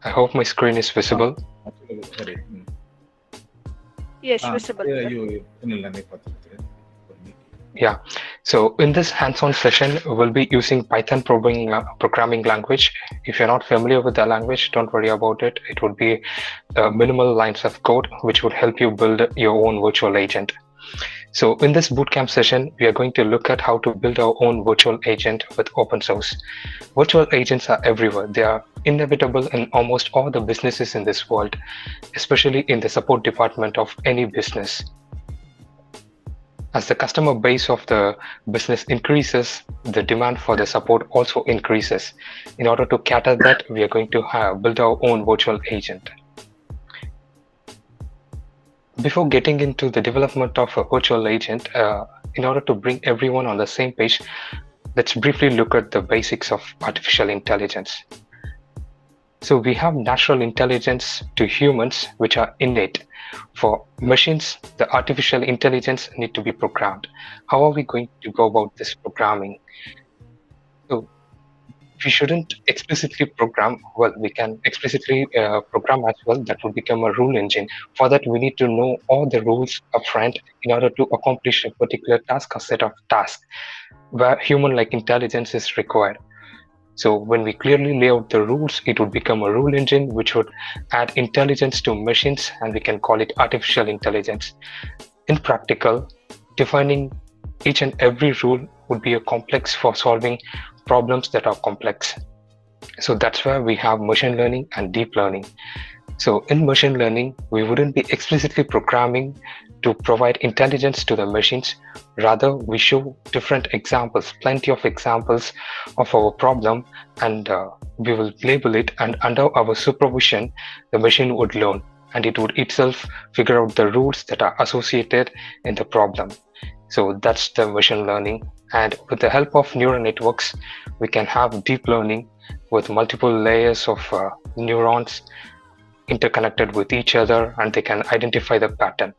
I hope my screen is Ah, visible. actually, sorry. Yes, visible. You ಇನ್ನಿಲ್ಲ பார்த்துக்கிட்டு Yeah. So in this hands-on session, we'll be using Python programming language. If you're not familiar with the language, don't worry about it. It would be minimal lines of code, which would help you build your own virtual agent. So in this bootcamp session, we are going to look at how to build our own virtual agent with open source. Virtual agents are everywhere. They are inevitable in almost all the businesses in this world, especially in the support department of any business. As the customer base of the business increases, the demand for the support also increases. In order to cater that, we are going to build our own virtual agent. Before getting into the development of a virtual agent, in order to bring everyone on the same page, let's briefly look at the basics of artificial intelligence. So we have natural intelligence to humans, which are innate. For machines, the artificial intelligence need to be programmed. How are we going to go about this programming? So we shouldn't explicitly program. Well, we can explicitly program as well. That would become a rule engine. For that, we need to know all the rules upfront in order to accomplish a particular task or set of tasks where human-like intelligence is required. So when we clearly lay out the rules, it would become a rule engine which would add intelligence to machines, and we can call it artificial intelligence. In practical, defining each and every rule would be a complex for solving problems that are complex. So that's where we have machine learning and deep learning. So in machine learning, we wouldn't be explicitly programming to provide intelligence to the machines. Rather, we show different examples, plenty of examples of our problem, and we will label it. And under our supervision, the machine would learn and it would itself figure out the rules that are associated in the problem. So that's the machine learning. And with the help of neural networks, we can have deep learning with multiple layers of neurons interconnected with each other, and they can identify the pattern.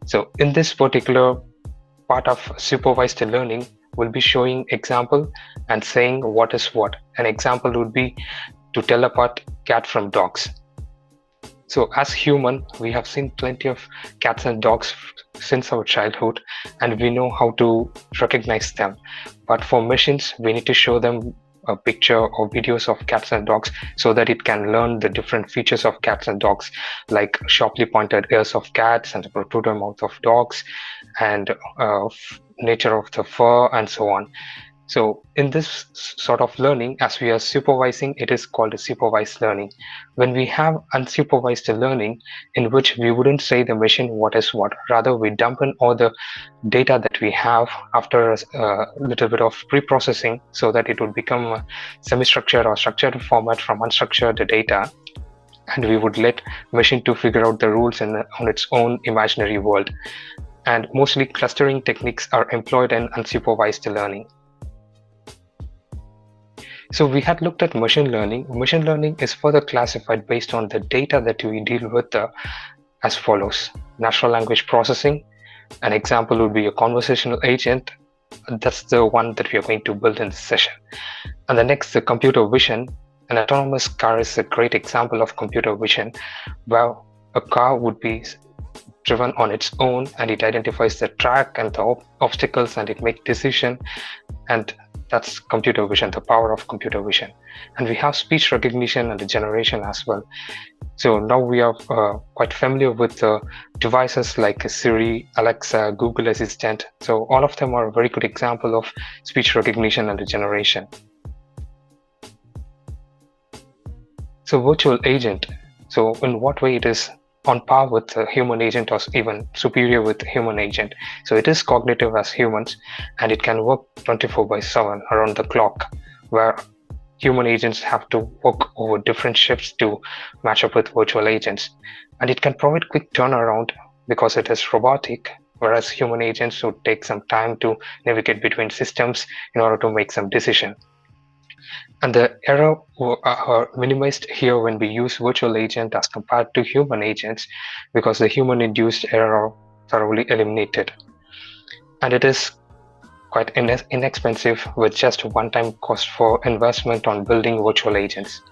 So in this particular part of supervised learning, we'll be showing example and saying what is what. An example would be to tell apart cat from dogs. So as human, we have seen plenty of cats and dogs since our childhood, and we know how to recognize them. But for machines, we need to show them a picture or videos of cats and dogs so that it can learn the different features of cats and dogs, like sharply pointed ears of cats and the protruding mouth of dogs, and nature of the fur, and so on. So in this sort of learning, as we are supervising, it is called a supervised learning. When we have unsupervised learning, in which we wouldn't say the machine what is what, rather we dump in all the data that we have after a little bit of pre-processing so that it would become a semi-structured or structured format from unstructured data, and we would let machine to figure out the rules on its own imaginary world. And mostly clustering techniques are employed in unsupervised learning. So we had looked at machine learning. Machine learning is further classified based on the data that we deal with as follows. Natural language processing. An example would be a conversational agent. That's the one that we are going to build in this session. And the next, the computer vision. An autonomous car is a great example of computer vision, where a car would be driven on its own and it identifies the track and the obstacles and it makes decision, and that's computer vision, the power of computer vision. And we have speech recognition and generation as well. So now we are quite familiar with devices like Siri, Alexa, Google Assistant. So all of them are a very good example of speech recognition and generation. So virtual agent. So in what way it is on par with a human agent or even superior with human agent? So it is cognitive as humans, and it can work 24/7 around the clock, where human agents have to work over different shifts to match up with virtual agents. And it can provide quick turnaround because it is robotic, whereas human agents would take some time to navigate between systems in order to make some decision. And the error are minimized here when we use virtual agent as compared to human agents, because the human induced error are thoroughly eliminated. And it is quite inexpensive with just one-time cost for investment on building virtual agents.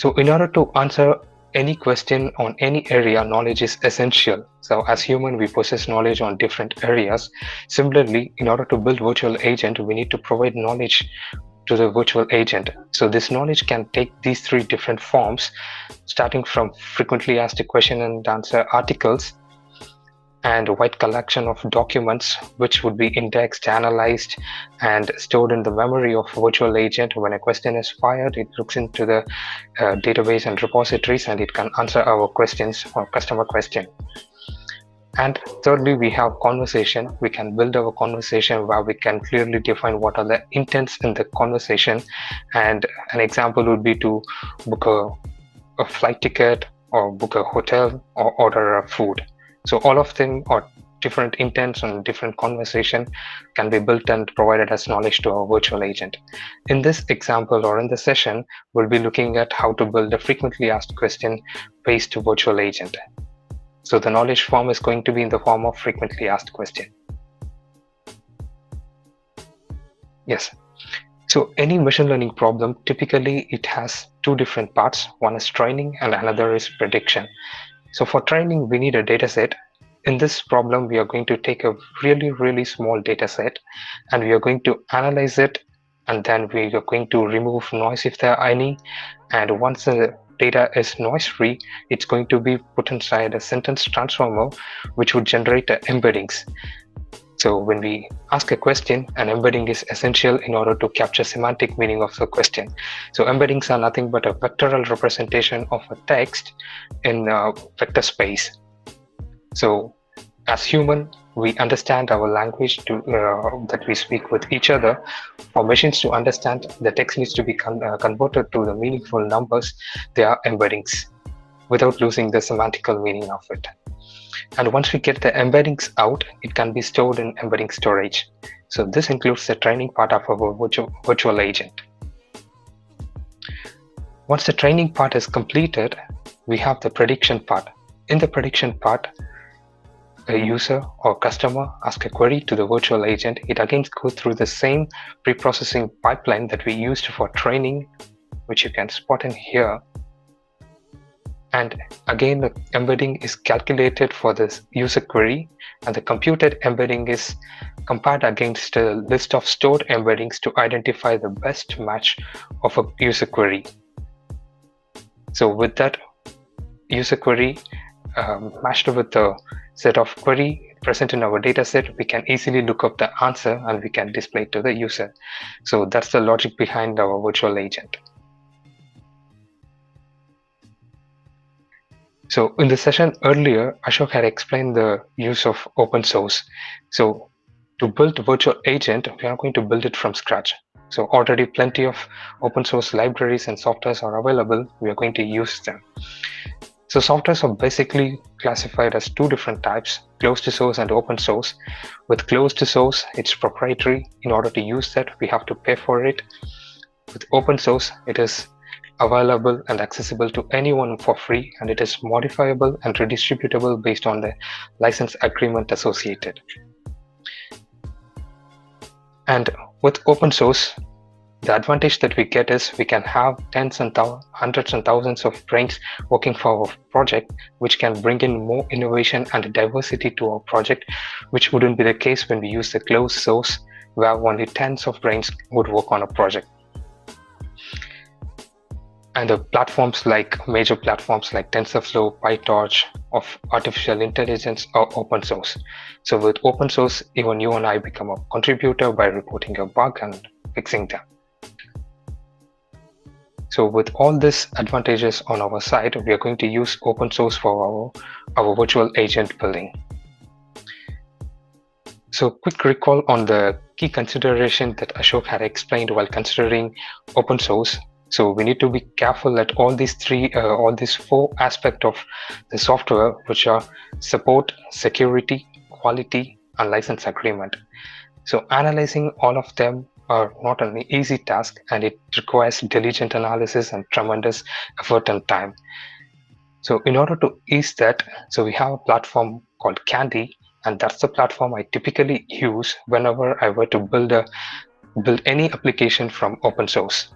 So in order to answer any question on any area, knowledge is essential. So as human, we possess knowledge on different areas. Similarly, in order to build virtual agent, we need to provide knowledge to the virtual agent. So this knowledge can take these three different forms, starting from frequently asked question and answer articles, and a wide collection of documents which would be indexed, analyzed, and stored in the memory of virtual agent. When a question is fired, it looks into the database and repositories, and it can answer our questions or customer question. And thirdly, we have conversation. We can build our conversation where we can clearly define what are the intents in the conversation. And an example would be to book a flight ticket, or book a hotel, or order a food. So all of them are different intents and different conversation can be built and provided as knowledge to our virtual agent. In this example or in this session, we'll be looking at how to build a frequently asked question based virtual agent. So the knowledge form is going to be in the form of frequently asked question. Yes. So any machine learning problem, typically it has two different parts. One is training and another is prediction. So for training, we need a data set. In this problem, we are going to take a really small data set, and we are going to analyze it, and then we are going to remove noise if there are any. And once the data is noise free, it's going to be put inside a sentence transformer, which would generate embeddings. So when we ask a question, an embedding is essential in order to capture semantic meaning of the question. So embeddings are nothing but a vectorial representation of a text in a vector space. So as human, we understand our language that we speak with each other. For machines to understand, the text needs to be converted to the meaningful numbers. They are embeddings without losing the semantical meaning of it. And once we get the embeddings out, it can be stored in embedding storage. So this includes the training part of our virtual agent. Once the training part is completed, we have the prediction part. In the prediction part, a user or customer asks a query to the virtual agent. It again goes through the same pre-processing pipeline that we used for training, which you can spot in here. And again, the embedding is calculated for this user query, and the computed embedding is compared against a list of stored embeddings to identify the best match of a user query. So with that user query matched with the set of query present in our data set, we can easily look up the answer and we can display it to the user. So that's the logic behind our virtual agent. So in the session earlier, Ashok had explained the use of open source. So to build a virtual agent, we are going to build it from scratch. So already plenty of open source libraries and softwares are available. We are going to use them. So softwares are basically classified as two different types, closed source and open source. With closed source, it's proprietary. In order to use that, we have to pay for it. With open source, it is available and accessible to anyone for free, and it is modifiable and redistributable based on the license agreement associated. And with open source, the advantage that we get is we can have tens and hundreds and thousands of brains working for our project, which can bring in more innovation and diversity to our project, which wouldn't be the case when we use the closed source, where only tens of brains would work on a project. And the platforms major platforms like TensorFlow, PyTorch of artificial intelligence are open source. So with open source, even you and I become a contributor by reporting a bug and fixing them. So with all these advantages on our side, we are going to use open source for our virtual agent building. So quick recall on the key consideration that Ashok had explained while considering open source. So we need to be careful at all these four aspects of the software, which are support, security, quality, and license agreement. So analyzing all of them are not an easy task, and it requires diligent analysis and tremendous effort and time. So in order to ease that, so we have a platform called Candy, and that's the platform I typically use whenever I were to build any application from open source.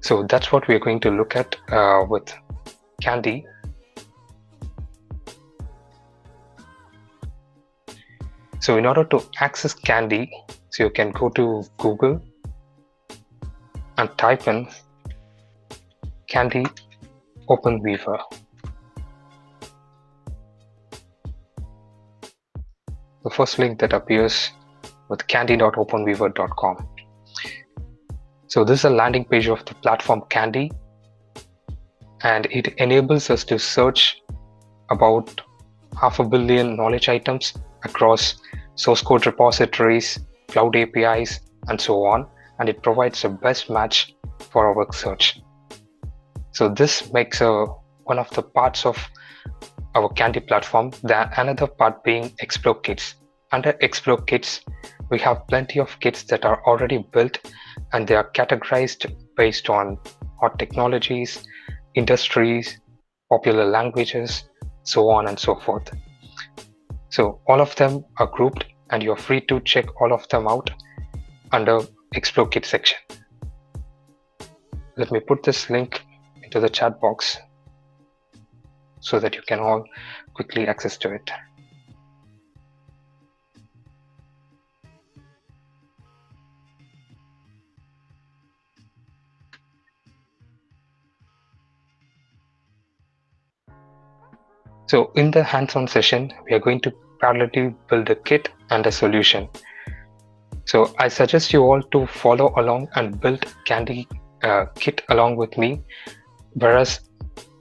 So that's what we're going to look at with Candy. So in order to access Candy, so you can go to Google and type in Candy OpenWeaver. The first link that appears with candy.openweaver.com. So this is a landing page of the platform Candy, and it enables us to search about 500 million knowledge items across source code repositories, cloud APIs, and so on, and it provides the best match for our search. So this makes one of the parts of our Candy platform, another part being Explore Kits. Under Explore Kits, we have plenty of kits that are already built, and they are categorized based on hot technologies, industries, popular languages, so on and so forth. So all of them are grouped, and you're free to check all of them out under Explore Kit section. Let me put this link into the chat box so that you can all quickly access to it. So in the hands-on session, we are going to parallelly build a kit and a solution. So I suggest you all to follow along and build Candy kit along with me, whereas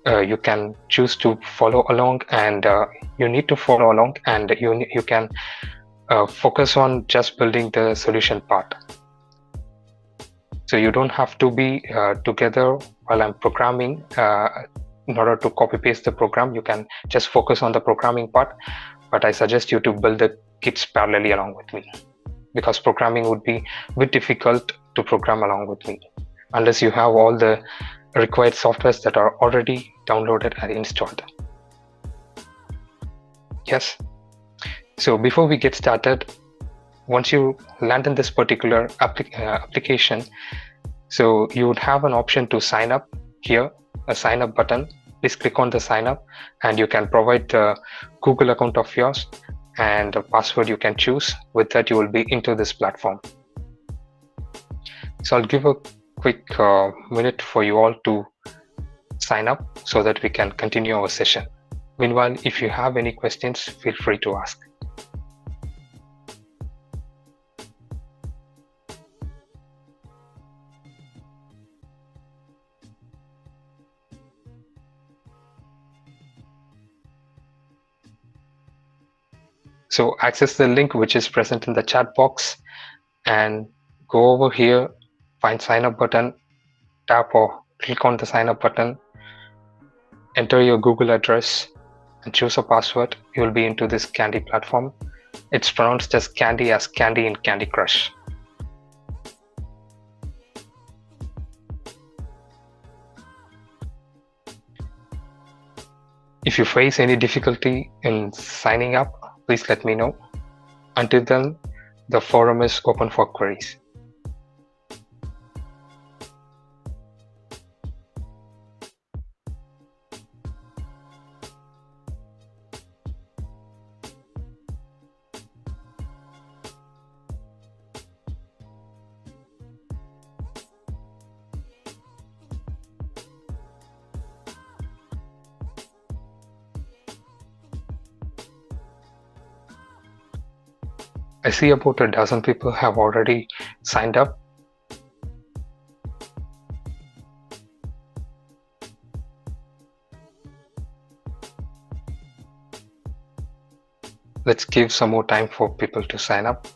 you can choose to follow along, and you need to follow along, and you can focus on just building the solution part. So you don't have to be together while I'm programming. In order to copy paste the program, you can just focus on the programming part, but I suggest you to build the kits parallelly along with me, because programming would be a bit difficult to program along with me unless you have all the required softwares that are already downloaded and installed. Yes. So before we get started, once you land in this particular application, so you would have an option to sign up here, a sign up button. Please click on the sign up, and you can provide the Google account of yours and a password you can choose. With that, you will be into this platform. So I'll give a quick minute for you all to sign up so that we can continue our session. Meanwhile, if you have any questions, feel free to ask. So access the link which is present in the chat box and go over here, find sign up button, tap or click on the sign up button, enter your Google address and choose a password. You will be into this Candy platform. It's pronounced as Candy in Candy Crush. If you face any difficulty in signing up, please let me know. Until then, the forum is open for queries. I see about a dozen people have already signed up. Let's give some more time for people to sign up.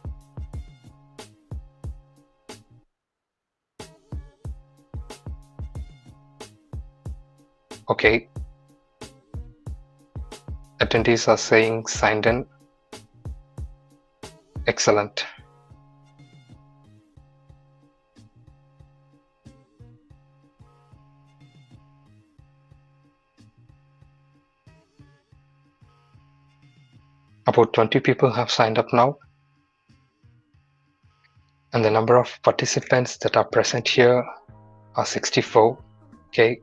Okay. Attendees are saying signed in. Excellent. About 20 people have signed up now. And the number of participants that are present here are 64. Okay.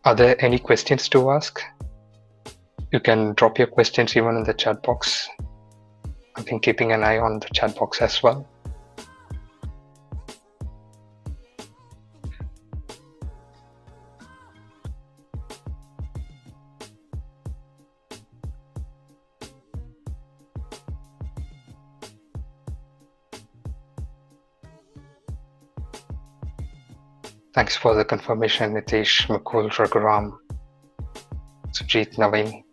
Are there any questions to ask? You can drop your questions even in the chat box. I've been keeping an eye on the chat box as well. Thanks for the confirmation, Nitish, Mukul, Raghuram, Sujit, Naveen.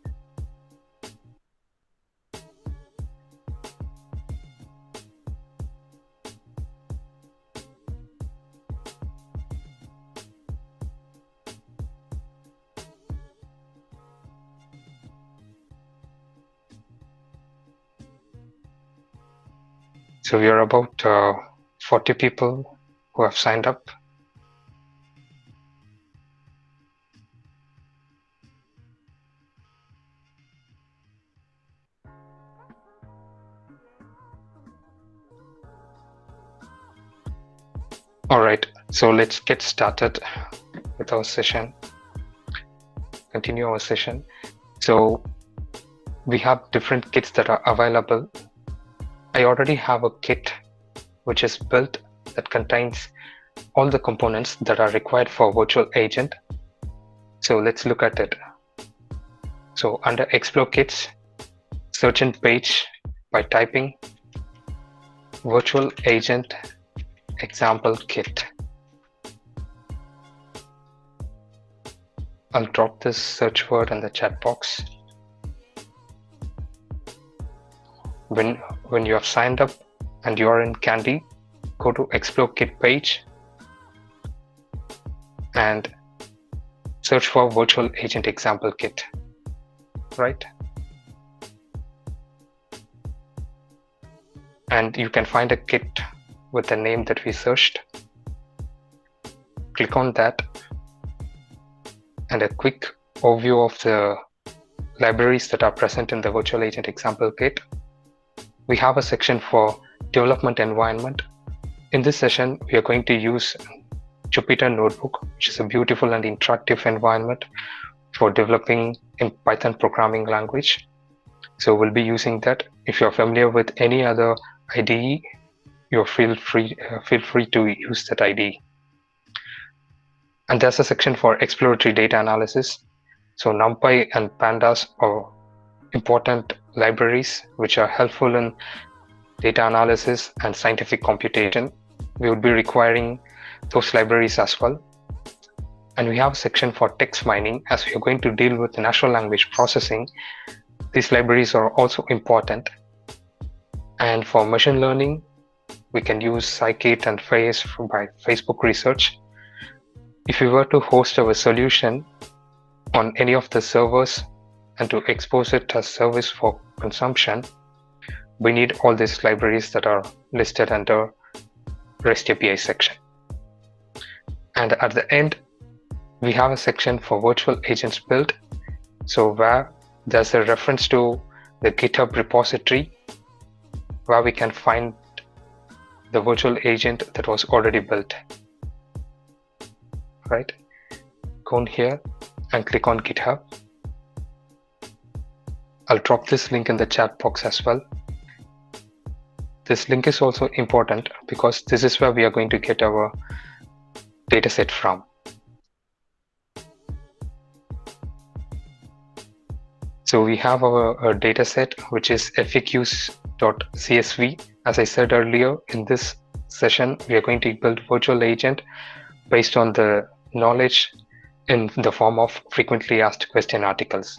So we are about 40 people who have signed up. All right, so let's get started with our session. Continue our session. So we have different kits that are available. I already have a kit which is built that contains all the components that are required for virtual agent. So let's look at it. So under Explore Kits, search in page by typing virtual agent example kit. I'll drop this search word in the chat box. When you have signed up and you are in Candy, go to Explore Kit page and search for virtual agent example kit, right? And you can find a kit with the name that we searched. Click on that, and a quick overview of the libraries that are present in the virtual agent example kit. We have a section for development environment. In this session, we are going to use Jupyter Notebook, which is a beautiful and interactive environment for developing in Python programming language. So we'll be using that. If you're familiar with any other IDE, you feel free to use that IDE. And there's a section for exploratory data analysis. So NumPy and Pandas are important libraries which are helpful in data analysis and scientific computation. We would be requiring those libraries as well. And we have a section for text mining. As we are going to deal with natural language processing, these libraries are also important. And for machine learning, we can use Scikit and Face by Facebook Research. If we were to host our solution on any of the servers and to expose it as service for consumption, we need all these libraries that are listed under REST API section. And at the end, we have a section for virtual agents build. So where there's a reference to the GitHub repository where we can find the virtual agent that was already built, right? Go in here and click on GitHub. I'll drop this link in the chat box as well. This link is also important because this is where we are going to get our dataset from. So we have our dataset, which is faqs.csv. As I said earlier, in this session, we are going to build virtual agent based on the knowledge in the form of frequently asked question articles.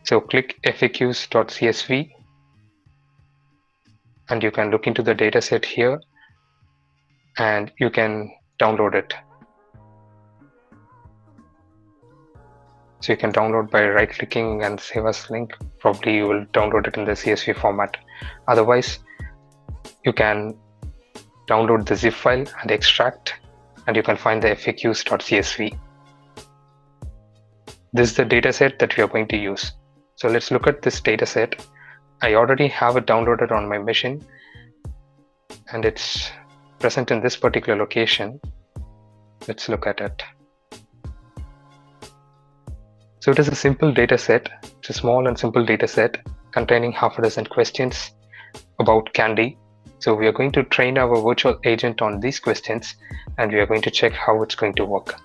So click faqs.csv and you can look into the dataset here and you can download it. So you can download by right clicking and save as link. Probably you will download it in the CSV format. Otherwise, you can download the zip file and extract, and you can find the faqs.csv. This is the dataset that we are going to use. So let's look at this dataset. I already have it downloaded on my machine and it's present in this particular location. Let's look at it. So it is a simple dataset. It's a small and simple dataset containing half a dozen questions about candy. So we are going to train our virtual agent on these questions and we are going to check how it's going to work,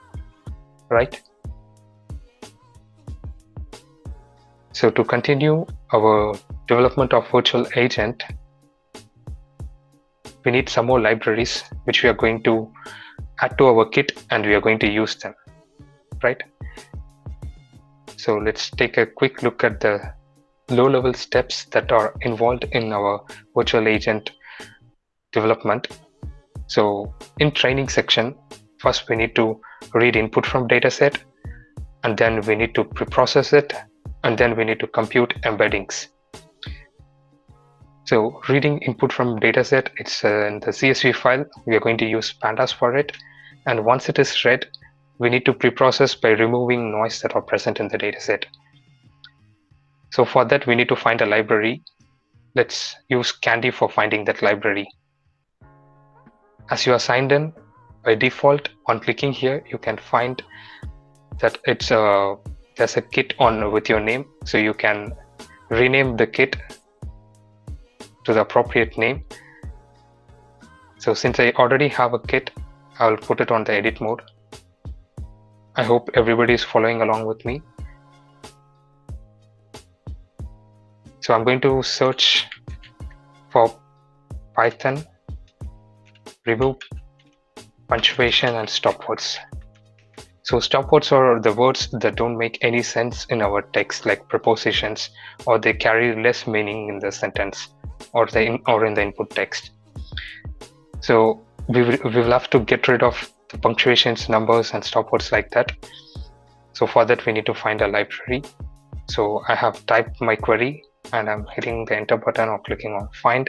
right? So to continue our development of virtual agent, we need some more libraries which we are going to add to our kit and we are going to use them, right? So let's take a quick look at the low-level steps that are involved in our virtual agent development. So in training section, first we need to read input from dataset, and then we need to pre-process it, and then we need to compute embeddings. So reading input from dataset, it's in the CSV file. We are going to use pandas for it, and once it is read, we need to pre-process by removing noise that are present in the dataset. So for that, we need to find a library. Let's use Candy for finding that library. As you are signed in, by default, on clicking here, you can find that it's there's a kit on with your name. So you can rename the kit to the appropriate name. So since I already have a kit, I will put it on the edit mode. I hope everybody is following along with me. So I'm going to search for Python, remove punctuation and stop words. So stop words are the words that don't make any sense in our text, like prepositions, or they carry less meaning in the sentence or in the input text. So we will have to get rid of the punctuations, numbers, and stop words like that. So for that, we need to find a library. So I have typed my query and I'm hitting the enter button or clicking on find.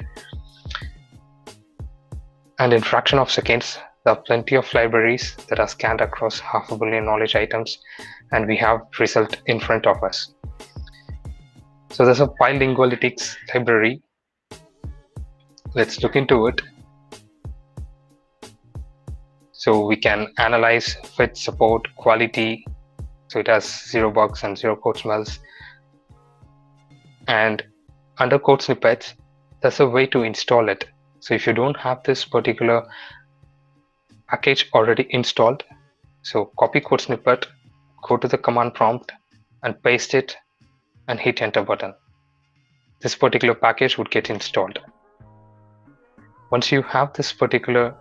And in fraction of seconds, there are plenty of libraries that are scanned across 500 million knowledge items, and we have result in front of us. So there's a Bilingualytics library. Let's look into it. So we can analyze fit, support, quality. So it has 0 bugs and 0 code smells. And under code snippets, there's a way to install it. So if you don't have this particular package already installed, so copy code snippet, go to the command prompt and paste it and hit enter button. This particular package would get installed. Once you have this particular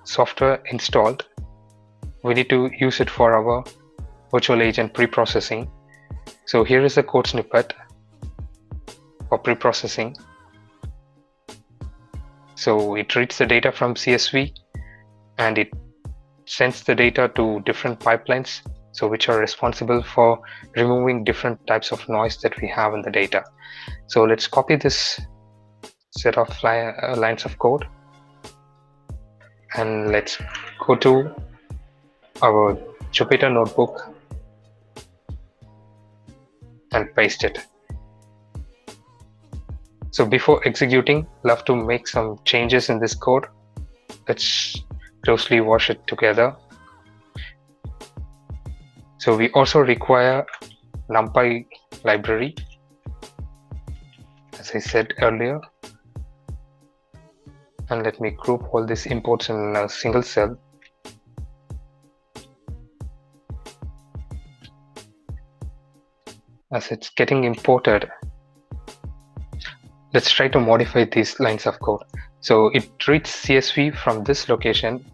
software installed, we need to use it for our virtual agent pre-processing. So here is a code snippet for pre-processing. So it reads the data from CSV and it sends the data to different pipelines, so which are responsible for removing different types of noise that we have in the data. So let's copy this set of lines of code and let's go to our Jupyter notebook and paste it. So before executing, we'll have to make some changes in this code. Let's closely wash it together. So we also require NumPy library, as I said earlier. And let me group all these imports in a single cell. As it's getting imported, let's try to modify these lines of code. So it reads CSV from this location,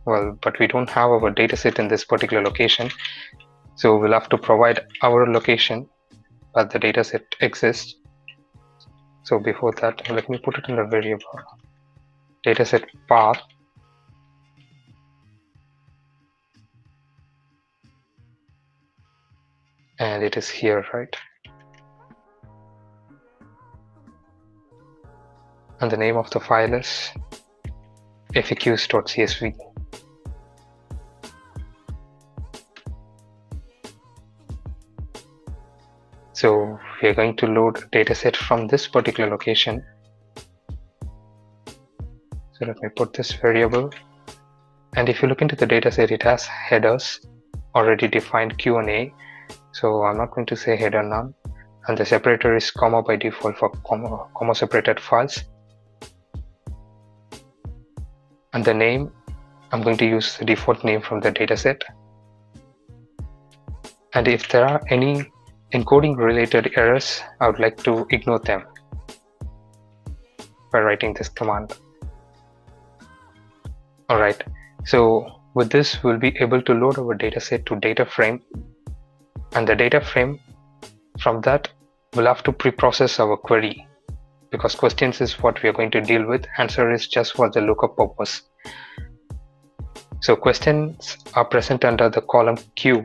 well, but we don't have our dataset in this particular location. So we'll have to provide our location where the dataset exists. So before that, let me put it in a variable dataset path. And it is here, right? And the name of the file is faqs.csv. So we are going to load a dataset from this particular location. So let me put this variable. And if you look into the dataset, it has headers already defined Q and A. So I'm not going to say header none. And the separator is comma by default for comma separated files. And the name, I'm going to use the default name from the dataset. And if there are any encoding related errors, I would like to ignore them by writing this command. Alright, so with this we'll be able to load our dataset to data frame, and the data frame, from that we'll have to pre-process our query, because questions is what we are going to deal with, answer is just for the lookup purpose. So questions are present under the column Q.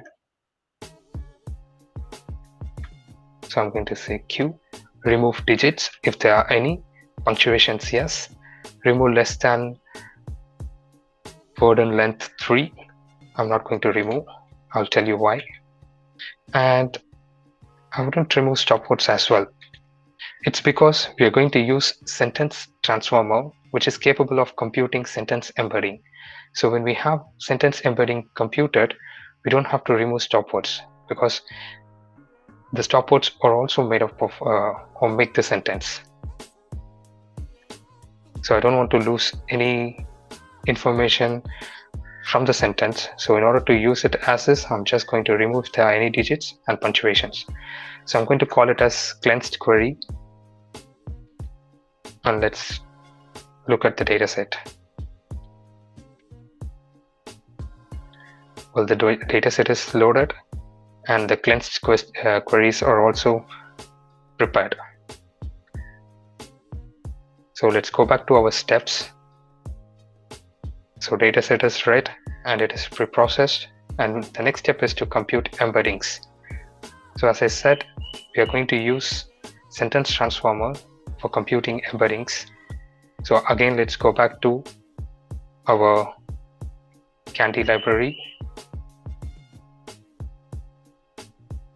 So I'm going to say Q, remove digits if there are any, punctuations yes, remove less than word and length 3, I'm not going to remove, I'll tell you why. And I wouldn't remove stopwords as well. It's because we are going to use sentence transformer, which is capable of computing sentence embedding. So when we have sentence embedding computed, we don't have to remove stopwords, because the stopwords are also made up of or make the sentence. So I don't want to lose any information from the sentence. So in order to use it as is, I'm just going to remove the any digits and punctuations. So I'm going to call it as cleansed query. And let's look at the dataset. Well, the dataset is loaded and the cleansed queries are also prepared. So let's go back to our steps. So dataset is read and it is pre-processed, and the next step is to compute embeddings. So as I said, we are going to use sentence transformer for computing embeddings. So again, let's go back to our Candy library,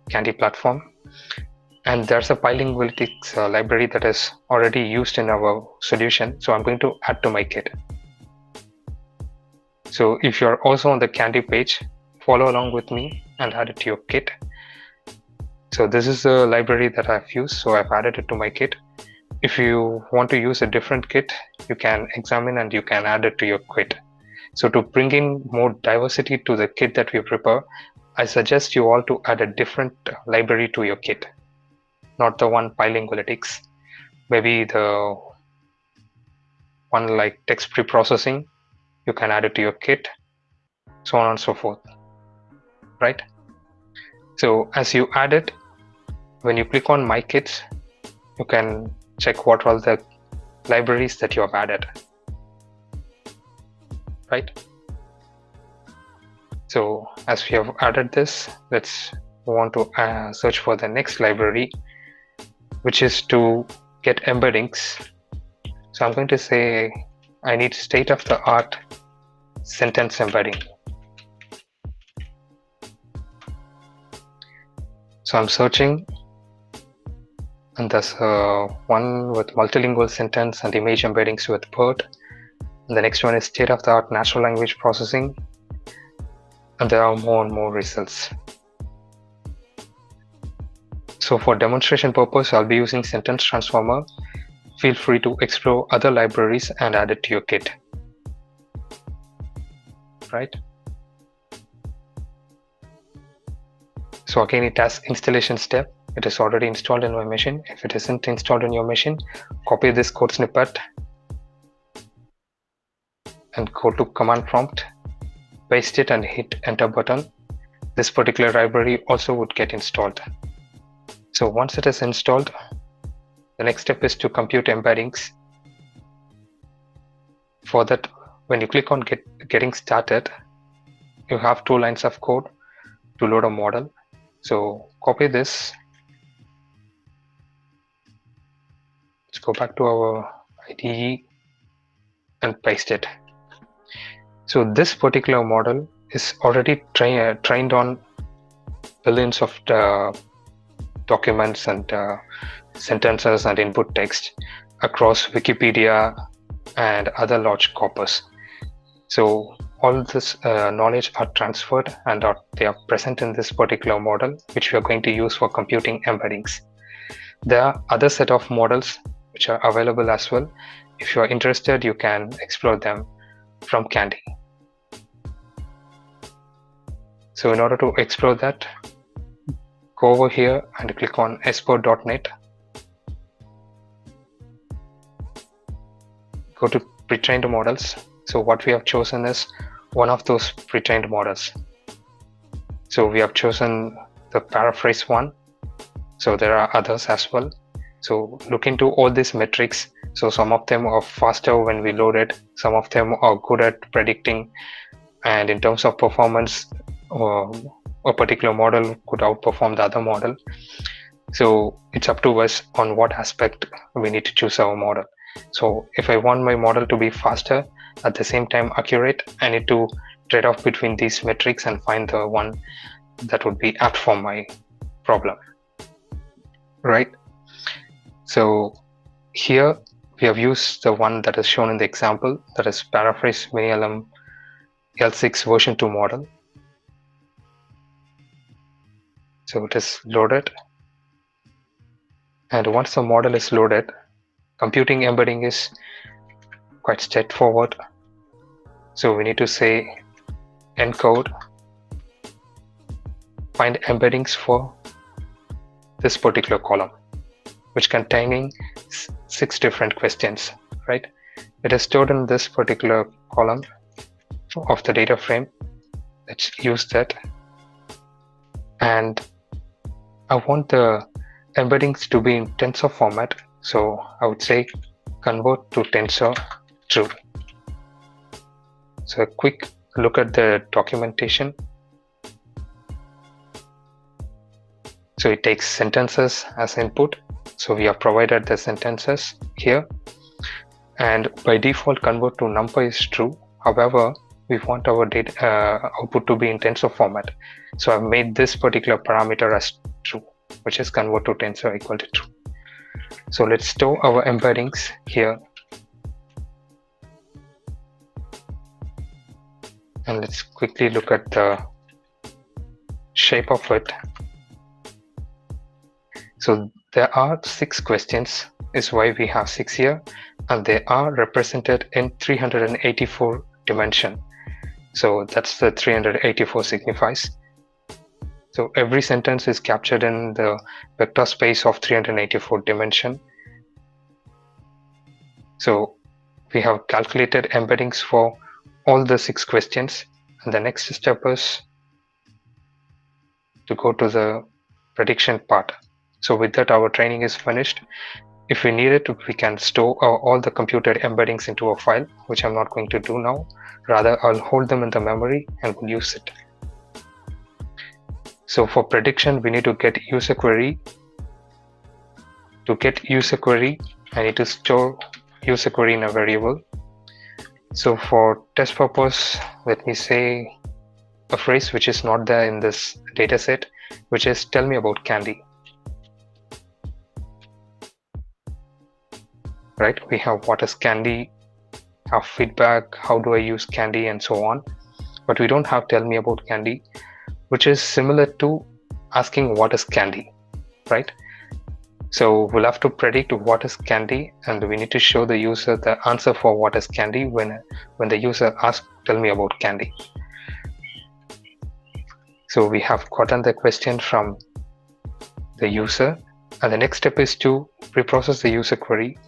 Candy platform, and there's a bilingualistics library that is already used in our solution. So I'm going to add to my kit. So if you're also on the Candy page, follow along with me and add it to your kit. So this is the library that I've used, so I've added it to my kit. If you want to use a different kit, you can examine and you can add it to your kit. So to bring in more diversity to the kit that we prepare, I suggest you all to add a different library to your kit, not the one bilingualistics. Maybe the one like text preprocessing, you can add it to your kit, so on and so forth, right? So as you add it, when you click on My Kits, you can check what are all the libraries that you have added, right? So as we have added this, let's move on to search for the next library, which is to get embeddings. So I'm going to say I need state-of-the-art sentence embedding. So I'm searching, and there's one with multilingual sentence and image embeddings with BERT. And the next one is state-of-the-art natural language processing. And there are more and more results. So for demonstration purpose, I'll be using sentence transformer. Feel free to explore other libraries and add it to your kit, right? So again, it has installation step. It is already installed in my machine. If it isn't installed in your machine, copy this code snippet and go to command prompt, paste it and hit enter button. This particular library also would get installed. So once it is installed, The next step is to compute embeddings. For that, when you click on getting started, you have 2 lines of code to load a model. So copy this. Let's go back to our IDE and paste it. So this particular model is already trained on billions of documents and sentences and input text across Wikipedia and other large corpus. So all this knowledge are transferred and they are present in this particular model, which we are going to use for computing embeddings. There are other set of models which are available as well. If you are interested, you can explore them from Candy. So in order to explore that, go over here and click on export.net. Go to pre-trained models. So what we have chosen is one of those pre-trained models. So we have chosen the paraphrase one. So there are others as well. So look into all these metrics. So some of them are faster when we load it. Some of them are good at predicting. And in terms of performance, a particular model could outperform the other model. So it's up to us on what aspect we need to choose our model. So if I want my model to be faster, at the same time accurate, I need to trade off between these metrics and find the one that would be apt for my problem, right? So here we have used the one that is shown in the example, that is paraphrase mini-LM L6 version 2 model. So it is loaded, and once the model is loaded, computing embedding is quite straightforward. So we need to say encode, find embeddings for this particular column, which containing 6 different questions, right? It is stored in this particular column of the data frame. Let's use that. And I want the embeddings to be in tensor format. So I would say convert to tensor true. So a quick look at the documentation. So it takes sentences as input. So we have provided the sentences here, and by default convert to numpy is true. However, we want our data output to be in tensor format. So I've made this particular parameter as true, which is convert to tensor equal to true. So let's store our embeddings here. And let's quickly look at the shape of it. So there are 6 questions, is why we have 6 here, and they are represented in 384 dimension. So that's the 384 signifies. So every sentence is captured in the vector space of 384 dimension. So we have calculated embeddings for all the 6 questions, and the next step is to go to the prediction part. So with that, our training is finished. If we need it, we can store all the computed embeddings into a file, which I'm not going to do now. Rather, I'll hold them in the memory and we'll use it. So for prediction, we need to get user query. To get user query, I need to store user query in a variable. So for test purpose, let me say a phrase which is not there in this data set, which is tell me about candy. Right, we have what is candy, have feedback, how do I use candy, and so on. But we don't have tell me about candy, which is similar to asking what is candy, right? So we'll have to predict what is candy, and we need to show the user the answer for what is candy when the user asks tell me about candy. So we have gotten the question from the user, and the next step is to preprocess the user query.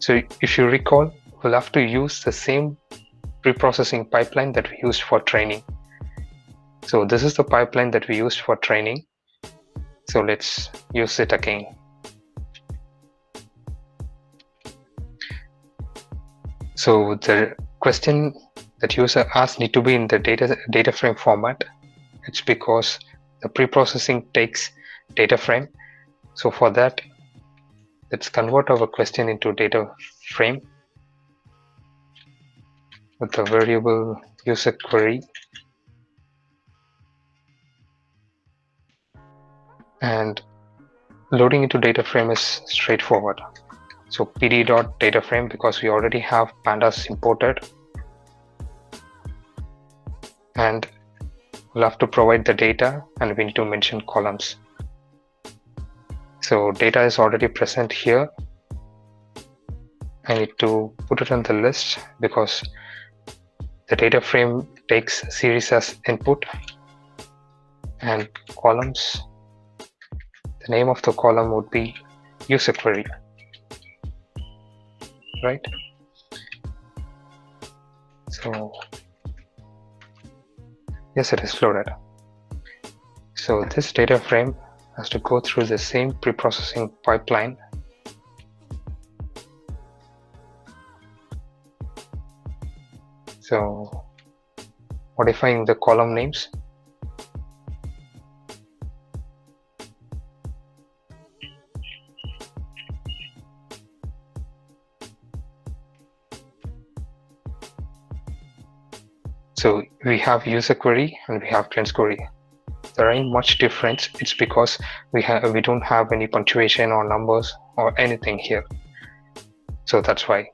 So if you recall, we'll have to use the same preprocessing pipeline that we used for training. So this is the pipeline that we used for training. So let's use it again. So the question that user asks need to be in the data frame format. It's because the pre-processing takes data frame. So for that, let's convert our question into data frame with the variable user query. And loading into data frame is straightforward. So pd.dataframe, because we already have pandas imported, and we'll have to provide the data and we need to mention columns. So data is already present here. I need to put it on the list because the data frame takes series as input, and columns, the name of the column would be user query, right? So yes, it is loaded. So this data frame has to go through the same pre-processing pipeline. So modifying the column names. So we have user query and we have cleanse query. There ain't much difference. It's because we don't have any punctuation or numbers or anything here. So that's why.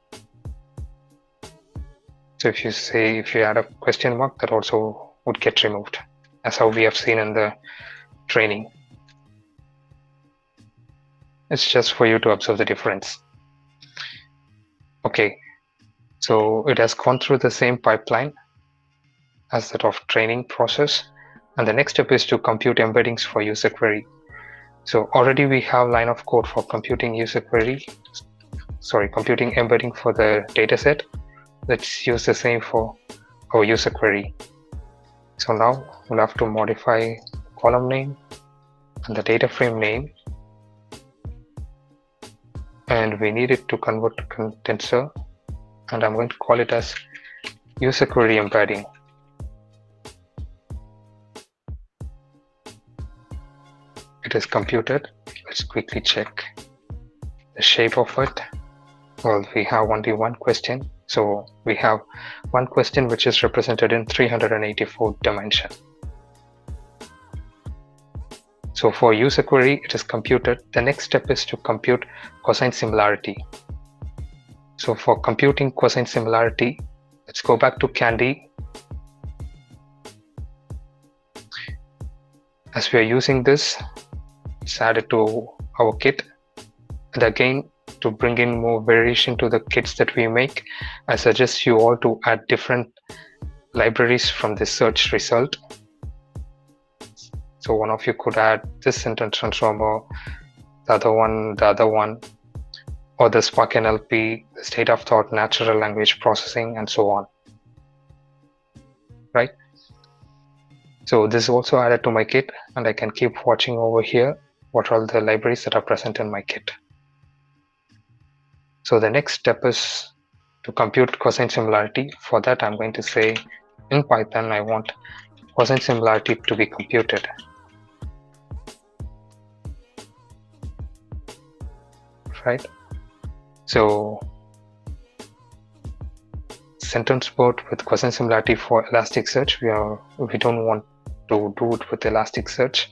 So if you add a question mark, that also would get removed, as how we have seen in the training. It's just for you to observe the difference. Okay, so it has gone through the same pipeline as that of training process. And the next step is to compute embeddings for user query. So already we have line of code for computing computing embedding for the dataset. Let's use the same for our user query. So now we'll have to modify column name and the data frame name. And we need it to convert to condenser. And I'm going to call it as user query embedding. It is computed. Let's quickly check the shape of it. Well, we have only one question. So we have one question which is represented in 384 dimension. So for user query, it is computed. The next step is to compute cosine similarity. So for computing cosine similarity, let's go back to Candy. As we are using this, let's add it to our kit. And again, to bring in more variation to the kits that we make, I suggest you all to add different libraries from the search result. So one of you could add this sentence transformer, the other one, or the Spark NLP, the state of thought, natural language processing, and so on. Right? So this is also added to my kit, and I can keep watching over here what are all the libraries that are present in my kit. So the next step is to compute cosine similarity. For that, I'm going to say in Python, I want cosine similarity to be computed. Right? So sentence word with cosine similarity for Elasticsearch, we don't want to do it with Elasticsearch.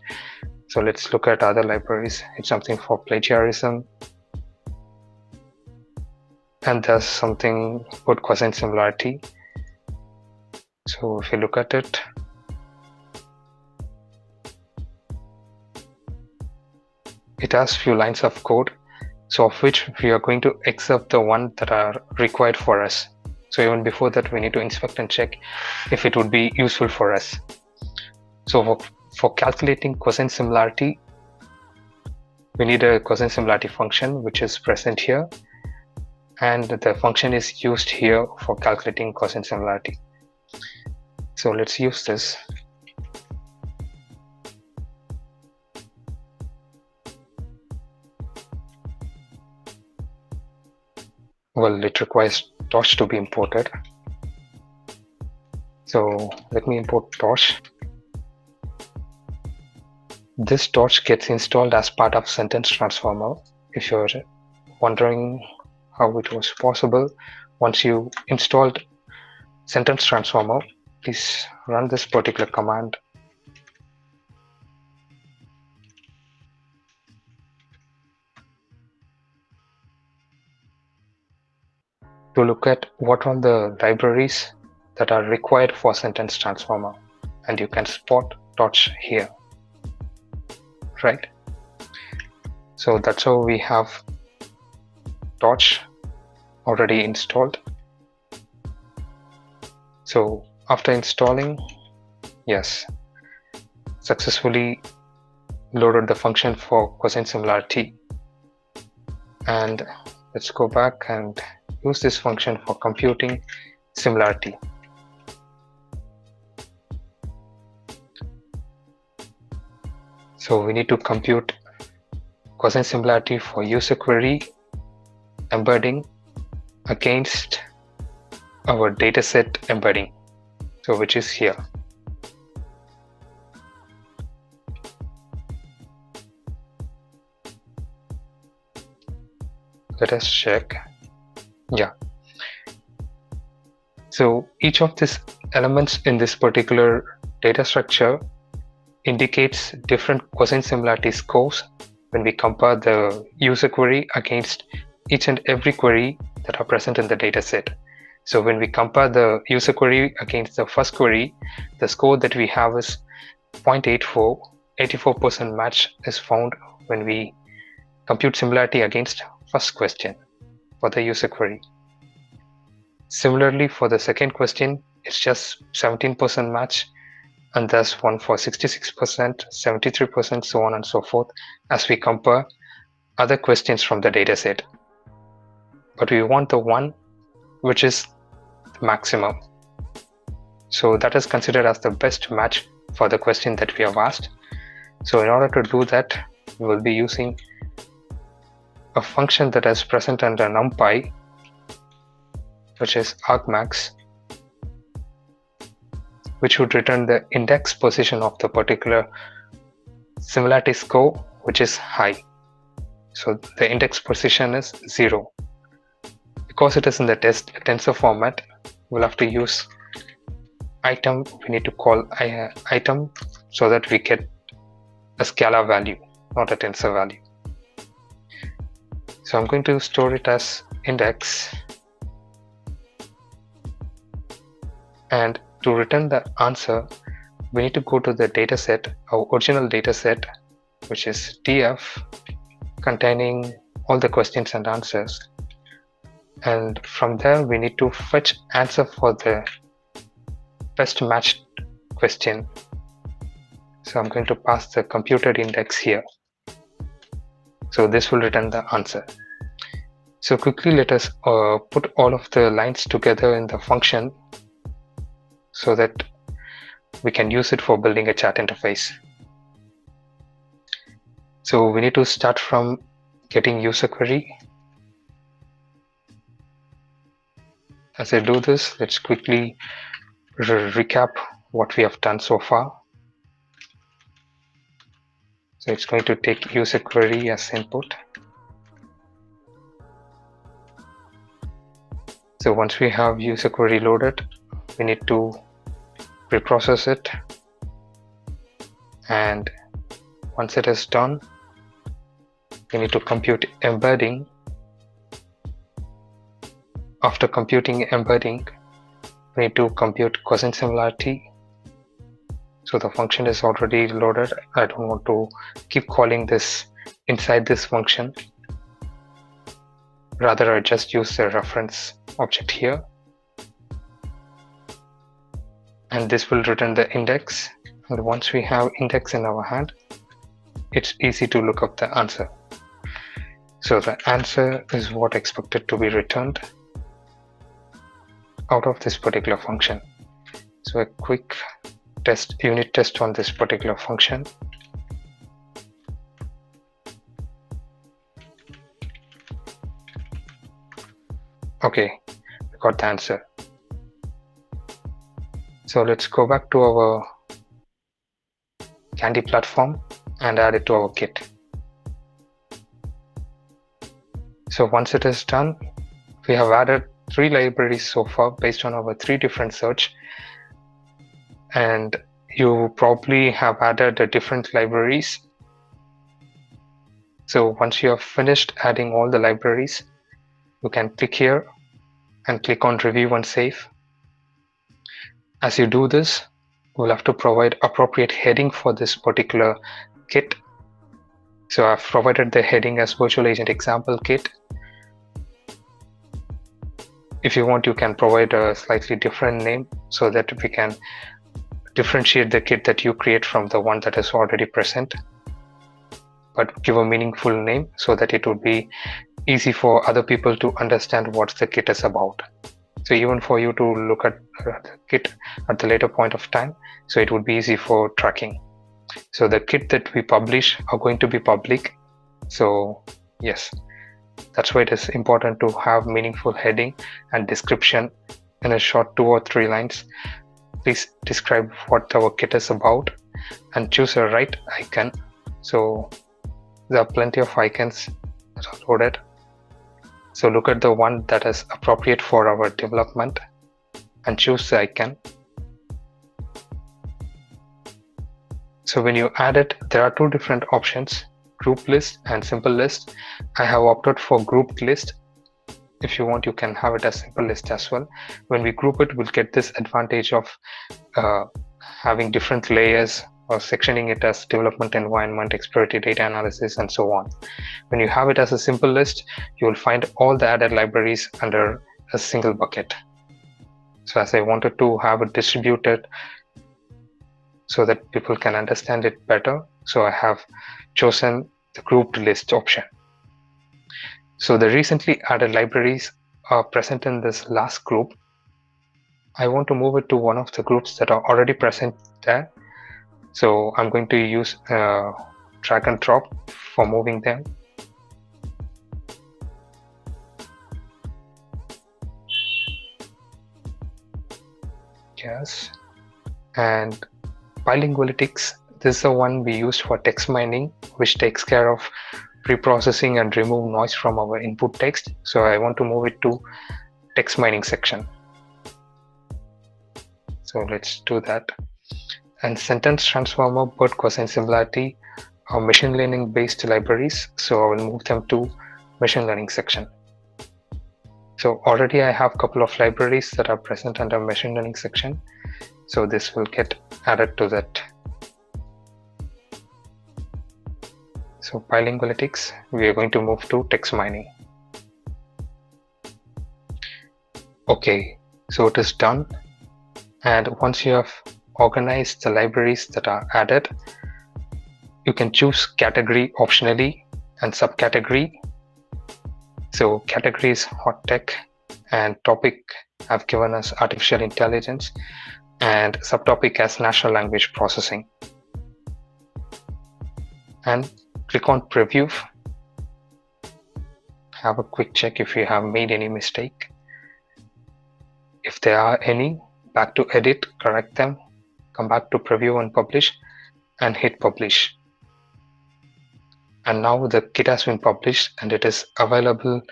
So let's look at other libraries. It's something for plagiarism. And there's something about cosine similarity. So if you look at it, it has few lines of code, so of which we are going to accept the one that are required for us. So even before that, we need to inspect and check if it would be useful for us. So for calculating cosine similarity, we need a cosine similarity function which is present here, and the function is used here for calculating cosine similarity. So let's use this. Well, it requires torch to be imported. So let me import torch. This torch gets installed as part of sentence transformer. If you're wondering how it was possible, once you installed sentence transformer, please run this particular command. To look at what are the libraries that are required for sentence transformer, and you can spot torch here, right? So that's how we have torch already installed. So after installing, yes, successfully loaded the function for cosine similarity. And let's go back and use this function for computing similarity. So we need to compute cosine similarity for user query embedding against our dataset embedding, so which is here. Let us check. Yeah. So each of these elements in this particular data structure indicates different cosine similarity scores when we compare the user query against each and every query that are present in the dataset. So when we compare the user query against the first query, the score that we have is 0.84. 84% match is found when we compute similarity against first question for the user query. Similarly, for the second question, it's just 17% match, and thus one for 66%, 73%, so on and so forth, as we compare other questions from the dataset. But we want the one which is maximum. So that is considered as the best match for the question that we have asked. So in order to do that, we will be using a function that is present under NumPy, which is argmax, which would return the index position of the particular similarity score, which is high. So the index position is 0. Because it is in the tensor format, we'll have to use item. We need to call item so that we get a scalar value, not a tensor value. So I'm going to store it as index, and to return the answer, we need to go to the dataset, our original dataset, which is df, containing all the questions and answers. And from there, we need to fetch answer for the best matched question. So I'm going to pass the computed index here. So this will return the answer. So quickly let us put all of the lines together in the function so that we can use it for building a chat interface. So we need to start from getting user query. As I do this, let's quickly recap what we have done so far. So it's going to take user query as input. So once we have user query loaded, we need to preprocess it, and once it is done, we need to compute embedding. After computing embedding, we need to compute cosine similarity. So the function is already loaded. I don't want to keep calling this inside this function. Rather, I just use the reference object here, and this will return the index. And once we have index in our hand, it's easy to look up the answer. So the answer is what expected to be returned out of this particular function. So a quick unit test on this particular function. Okay, got the answer. So let's go back to our Candy platform and add it to our kit. So once it is done, we have added 3 libraries so far based on our 3 different search, and you probably have added different libraries. So once you have finished adding all the libraries, you can click here and click on review and save. As you do this, we'll have to provide appropriate heading for this particular kit. So I've provided the heading as virtual agent example kit. If you want, you can provide a slightly different name so that we can differentiate the kit that you create from the one that is already present, but give a meaningful name so that it would be easy for other people to understand what the kit is about. So even for you to look at the kit at the later point of time, so it would be easy for tracking. So the kit that we publish are going to be public. So yes, that's why it is important to have meaningful heading and description in a short 2 or 3 lines. Please describe what our kit is about and choose a right icon. So there are plenty of icons that are loaded. So look at the one that is appropriate for our development and choose the icon. So when you add it, there are 2 different options, group list and simple list. I have opted for grouped list. If you want, you can have it as simple list as well. When we group it, we'll get this advantage of having different layers or sectioning it as development environment, exploratory data analysis, and so on. When you have it as a simple list, you will find all the added libraries under a single bucket. So as I wanted to have it distributed so that people can understand it better, so I have chosen the grouped list option. So the recently added libraries are present in this last group. I want to move it to one of the groups that are already present there. So I'm going to use drag and drop for moving them. Yes. And bilingualytics, this is the one we used for text mining, which takes care of pre-processing and remove noise from our input text. So I want to move it to text mining section. So let's do that. And sentence transformer, BERT cosine similarity are machine learning based libraries. So I will move them to machine learning section. So already I have a couple of libraries that are present under machine learning section. So this will get added to that. So bilingualytics, we are going to move to text mining. Okay, so it is done. And once you have organized the libraries that are added, you can choose category optionally and subcategory. So category is hot tech and topic have given us artificial intelligence, and subtopic as natural language processing. And click on preview. Have a quick check if you have made any mistake. If there are any, back to edit, correct them, come back to preview and publish, and hit publish. And now the kit has been published and it is available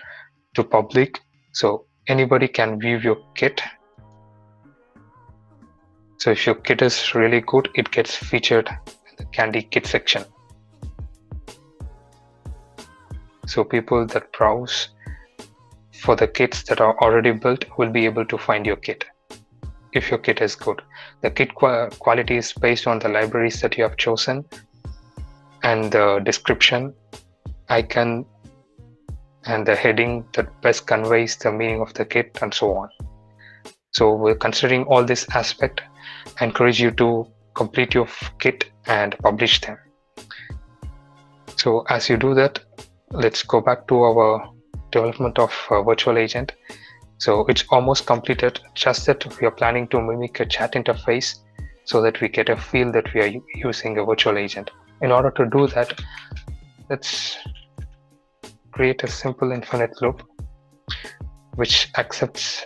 to public, so anybody can view your kit. So if your kit is really good, it gets featured in the Candy kit section. So people that browse for the kits that are already built will be able to find your kit if your kit is good. The kit quality is based on the libraries that you have chosen and the description, icon, and the heading that best conveys the meaning of the kit, and so on. So we're considering all this aspect. I encourage you to complete your kit and publish them. So as you do that, let's go back to our development of virtual agent. So it's almost completed, just that we are planning to mimic a chat interface so that we get a feel that we are using a virtual agent. In order to do that, let's create a simple infinite loop which accepts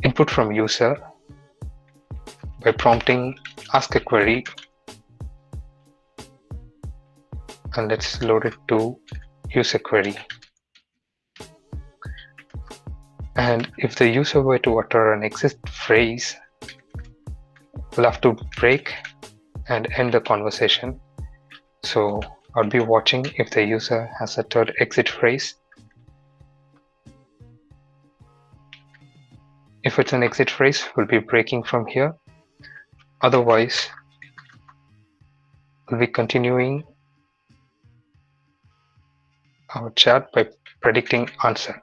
input from user by prompting ask a query, and let's load it to user query. And if the user were to utter an exit phrase, we'll have to break and end the conversation. So I'll be watching if the user has uttered exit phrase. If it's an exit phrase, we'll be breaking from here. Otherwise, we'll be continuing our chat by predicting answer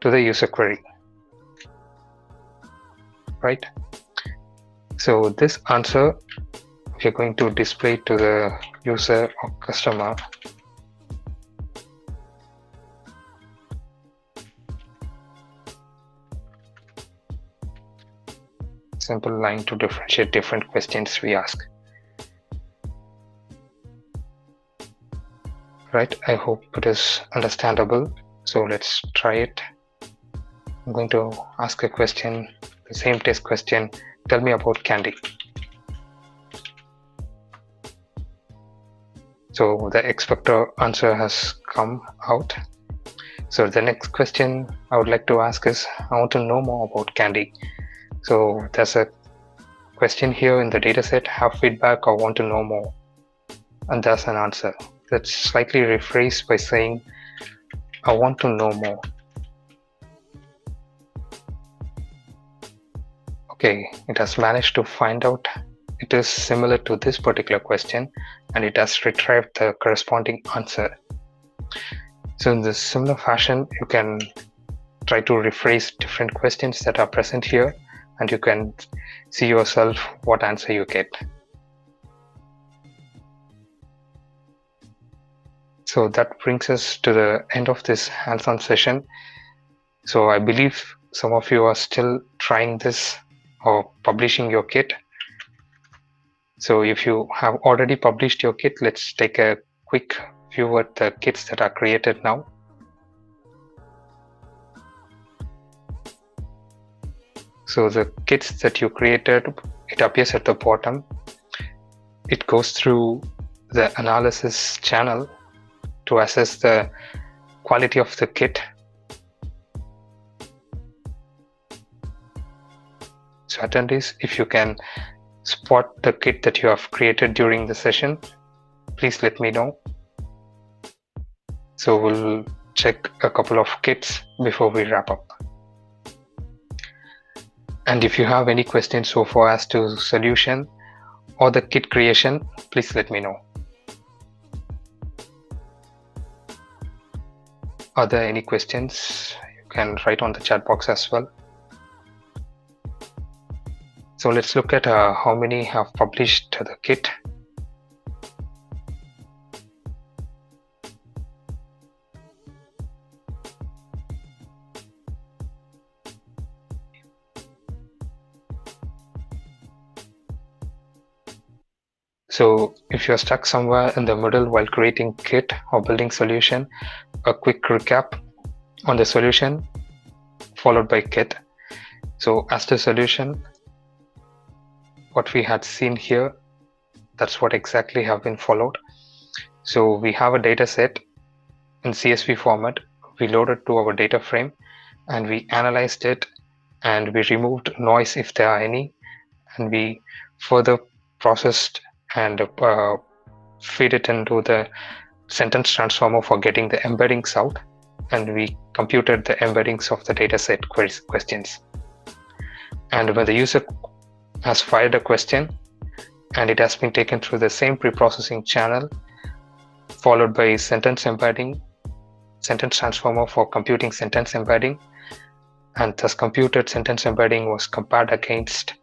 to the user query, right? So this answer we're going to display to the user or customer. Simple line to differentiate different questions we ask. Right, I hope it is understandable. So let's try it. I'm going to ask a question, the same test question. Tell me about candy. So the expected answer has come out. So the next question I would like to ask is, I want to know more about candy. So there's a question here in the dataset, have feedback or want to know more. And there's an answer. That's slightly rephrased by saying, I want to know more. Okay, it has managed to find out it is similar to this particular question, and it has retrieved the corresponding answer. So in this similar fashion, you can try to rephrase different questions that are present here, and you can see yourself what answer you get. So that brings us to the end of this hands-on session. So I believe some of you are still trying this or publishing your kit. So if you have already published your kit, let's take a quick view at the kits that are created now. So the kits that you created, it appears at the bottom. It goes through the analysis channel to assess the quality of the kit. So attendees, if you can spot the kit that you have created during the session, please let me know. So we'll check a couple of kits before we wrap up. And if you have any questions so far as to solution or the kit creation, please let me know. Are there any questions? You can write on the chat box as well. So let's look at how many have published the kit. So if you're stuck somewhere in the middle while creating kit or building solution, a quick recap on the solution followed by kit. So as the solution, what we had seen here, that's what exactly have been followed. So we have a data set in CSV format. We loaded to our data frame and we analyzed it, and we removed noise if there are any, and we further processed and feed it into the sentence transformer for getting the embeddings out, and we computed the embeddings of the dataset questions. And when the user has fired a question and it has been taken through the same pre-processing channel, followed by sentence embedding, sentence transformer for computing sentence embedding, and thus computed sentence embedding was compared against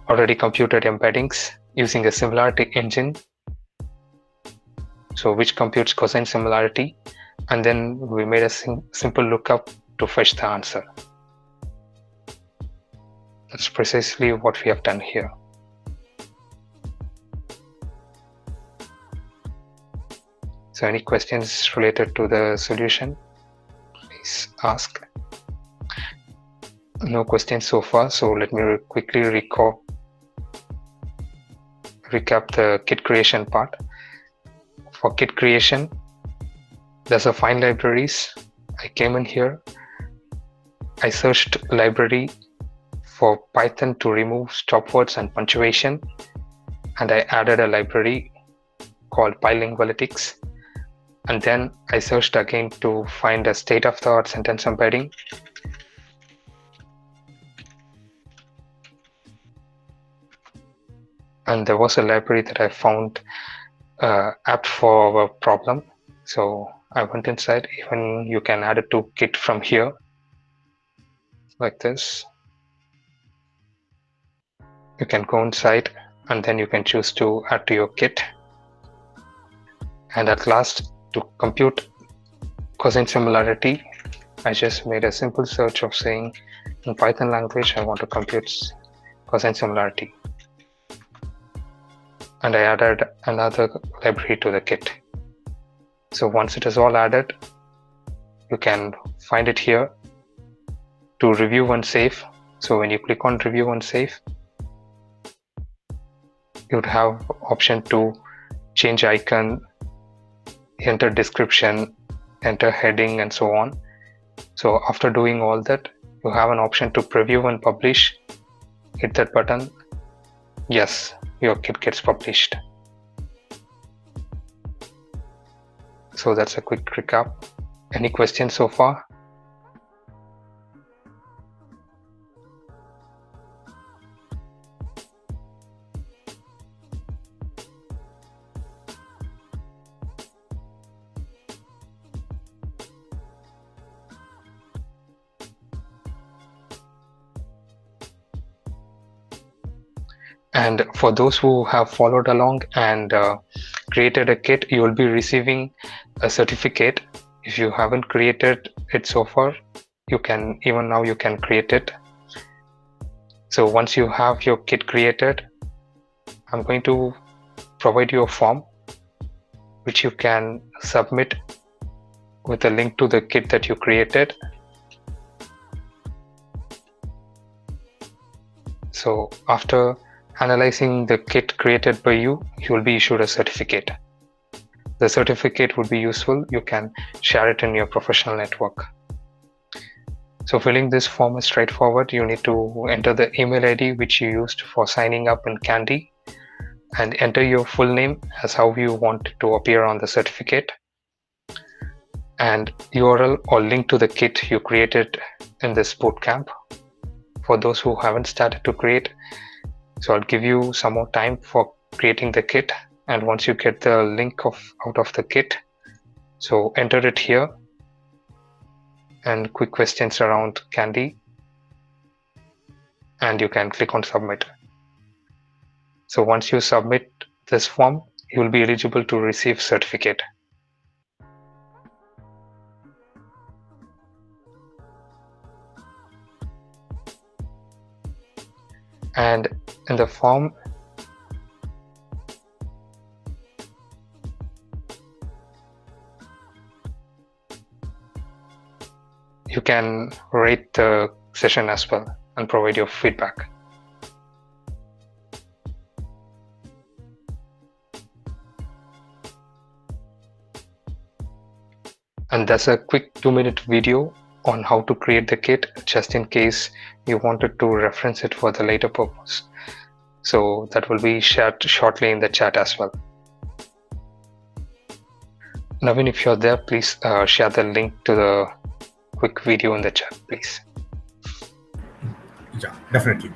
already computed embeddings using a similarity engine, so which computes cosine similarity, and then we made a simple lookup to fetch the answer. That's precisely what we have done here. So any questions related to the solution, please ask. No questions so far, so let me quickly recap the kit creation part. For kit creation, there's a find libraries. I came in here, I searched library for Python to remove stop words and punctuation, and I added a library called PyLingualytics. And then I searched again to find a state-of-the-art sentence embedding. And there was a library that I found apt for our problem. So I went inside. Even you can add it to Git from here, like this. You can go inside and then you can choose to add to your Git. And at last, to compute cosine similarity, I just made a simple search of saying in Python language, I want to compute cosine similarity. And I added another library to the kit. So once it is all added, you can find it here to review and save. So when you click on review and save, you would have option to change icon, enter description, enter heading, and so on. So after doing all that, you have an option to preview and publish. Hit that button. Yes, your kit gets published. So that's a quick recap. Any questions so far? And for those who have followed along and created a kit, you will be receiving a certificate. If you haven't created it so far, you can create it. So once you have your kit created, I'm going to provide you a form which you can submit with a link to the kit that you created. So after analyzing the kit created by you, you will be issued a certificate. The certificate would be useful. You can share it in your professional network. So filling this form is straightforward. You need to enter the email ID which you used for signing up in Candy and enter your full name as how you want it to appear on the certificate, and URL or link to the kit you created in this bootcamp. For those who haven't started to create, so I'll give you some more time for creating the kit, and once you get the link out of the kit, so enter it here, and quick questions around Candy, and you can click on submit. So once you submit this form, you will be eligible to receive certificate. And in the form, you can rate the session as well and provide your feedback. And that's a quick 2-minute video on how to create the kit, just in case you wanted to reference it for the later purpose. So that will be shared shortly in the chat as well. Navin, if you're there, please share the link to the quick video in the chat, please. Yeah, definitely.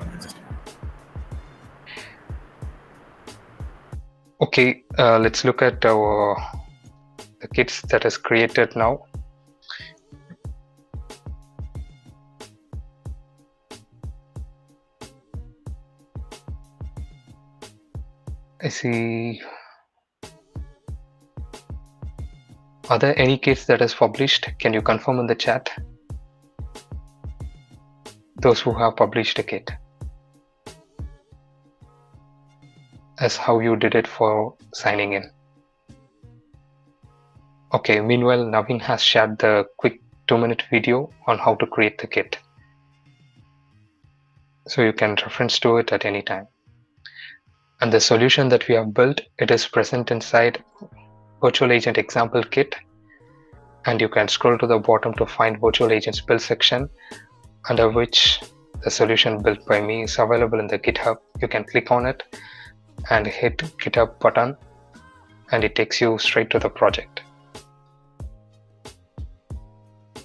Okay, let's look at the kits that is created now. I see. Are there any kits that is published? Can you confirm in the chat? Those who have published a kit, as how you did it for signing in. Okay, meanwhile, Navin has shared the quick 2-minute video on how to create the kit. so you can reference to it at any time. And the solution that we have built, it is present inside virtual agent example kit, and you can scroll to the bottom to find virtual agents build section, under which the solution built by me is available in the GitHub. You can click on it and hit GitHub button, and it takes you straight to the project.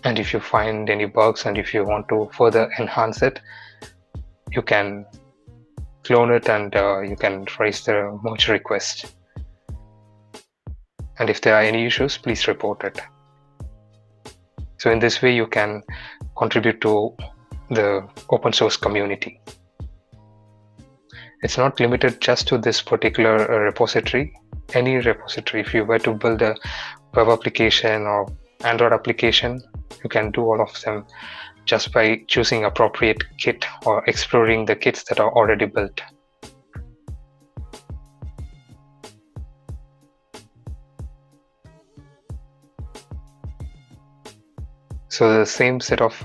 And if you find any bugs and if you want to further enhance it, you can clone it and you can raise the merge request. And if there are any issues, please report it. So in this way, you can contribute to the open source community. It's not limited just to this particular repository. Any repository, if you were to build a web application or Android application, you can do all of them just by choosing appropriate kit or exploring the kits that are already built. So the same set of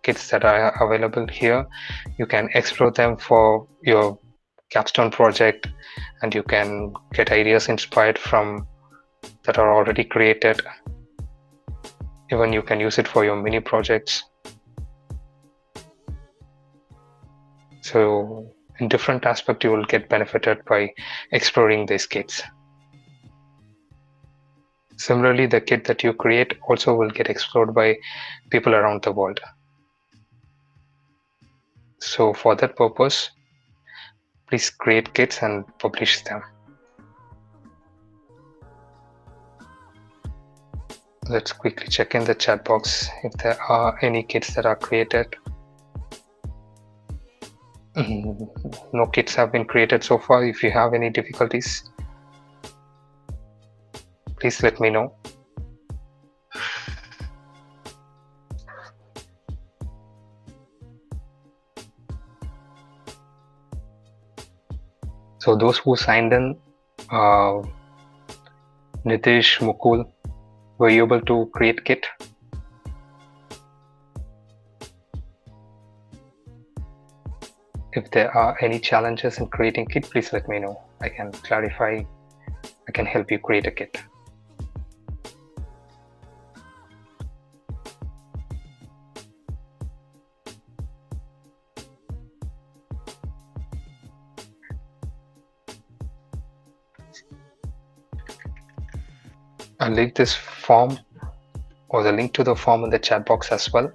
kits that are available here, you can explore them for your capstone project, and you can get ideas inspired from that are already created. Even you can use it for your mini projects. So in different aspects, you will get benefited by exploring these kits. Similarly, the kit that you create also will get explored by people around the world. So for that purpose, please create kits and publish them. Let's quickly check in the chat box if there are any kits that are created. No kits have been created so far. If you have any difficulties, please let me know. So those who signed in, Nitish, Mukul, were you able to create kit? If there are any challenges in creating kit, please let me know. I can clarify, I can help you create a kit. I'll leave this form or the link to the form in the chat box as well.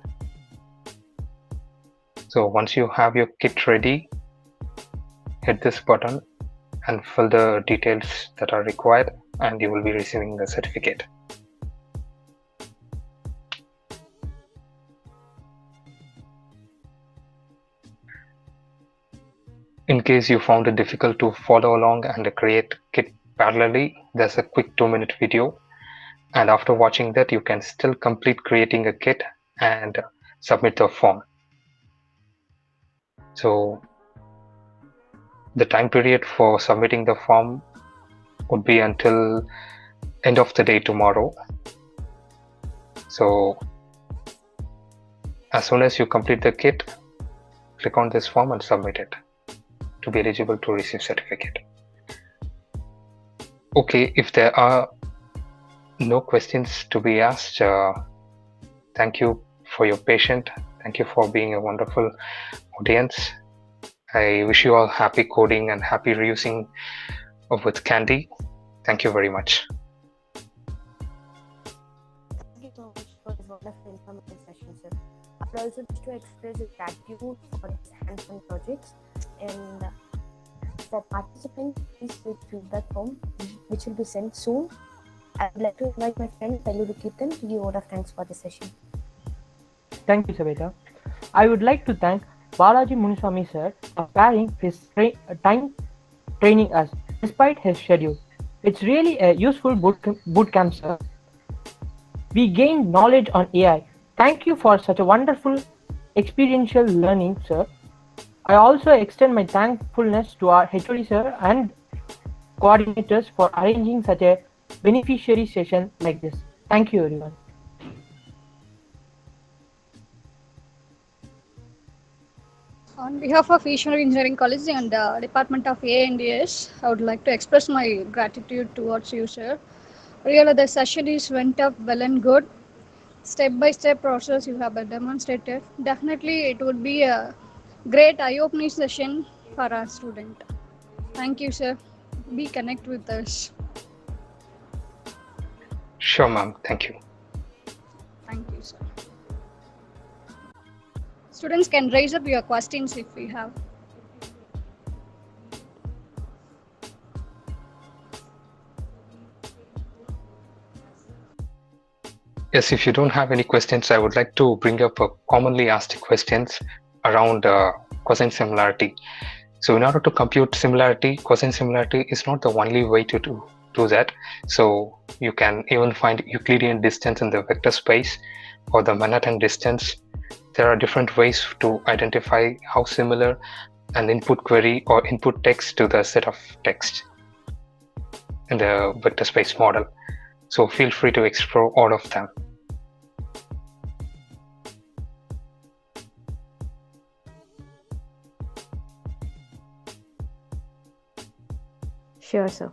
So once you have your kit ready, hit this button and fill the details that are required, and you will be receiving the certificate. In case you found it difficult to follow along and create kit parallelly, there's a quick 2-minute video, and after watching that you can still complete creating a kit and submit the form. So the time period for submitting the form would be until end of the day tomorrow. So as soon as you complete the kit, click on this form and submit it to be eligible to receive certificate. Okay, if there are no questions to be asked, thank you for your patience. Thank you for being a wonderful audience. I wish you all happy coding and happy reusing with Candy. Thank you very much. Thank you so much for this wonderful informative session, sir. I would also wish to express gratitude for these hands-on projects, and for participants, please fill feedback form which will be sent soon. I would like to invite my friend Fellow Ketan to give a word of thanks for the session. Thank you, Sabita. I would like to thank Balaji Muniswamy sir for sparing his time training us despite his schedule. It's really a useful boot camp, sir. We gained knowledge on AI. Thank you for such a wonderful experiential learning, sir. I also extend my thankfulness to our HOD sir and coordinators for arranging such a beneficiary session like this. Thank you, everyone. On behalf of Visionary Engineering College and Department of A&S, I would like to express my gratitude towards you, sir. Really, the session is went up well and good. Step-by-step process you have demonstrated. Definitely, it would be a great eye-opening session for our student. Thank you, sir. Be connect with us. Sure, ma'am. Thank you. Thank you, sir. Students can raise up your questions if we have. Yes, if you don't have any questions, I would like to bring up a commonly asked questions around cosine similarity. So in order to compute similarity, cosine similarity is not the only way to do that. So you can even find Euclidean distance in the vector space or the Manhattan distance. There are different ways to identify how similar an input query or input text to the set of text in the vector space model. So feel free to explore all of them. Sure, sir.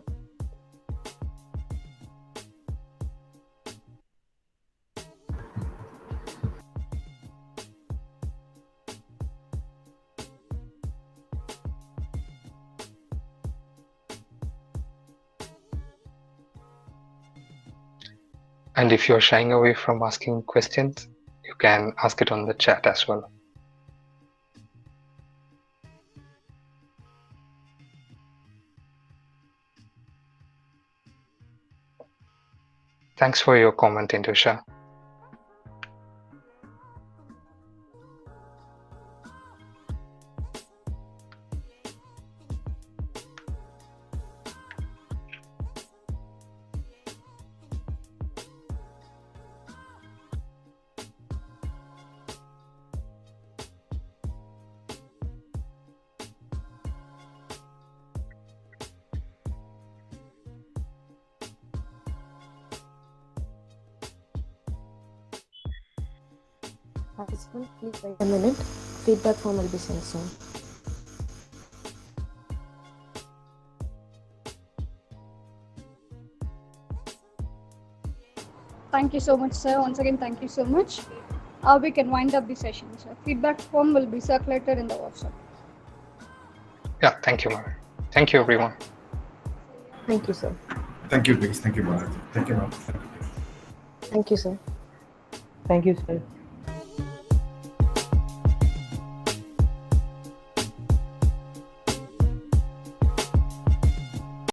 And if you're shying away from asking questions, you can ask it on the chat as well. Thanks for your comment, Indusha. Participant, please wait a minute. Feedback form will be sent soon. Thank you so much, sir. Once again, thank you so much. We can wind up the session, sir. Feedback form will be circulated in the WhatsApp. Yeah, thank you, Mara. Thank you, everyone. Thank you, sir. Thank you, please. Thank you, Balaji. Thank you, ma'am. Thank you, sir. Thank you, sir.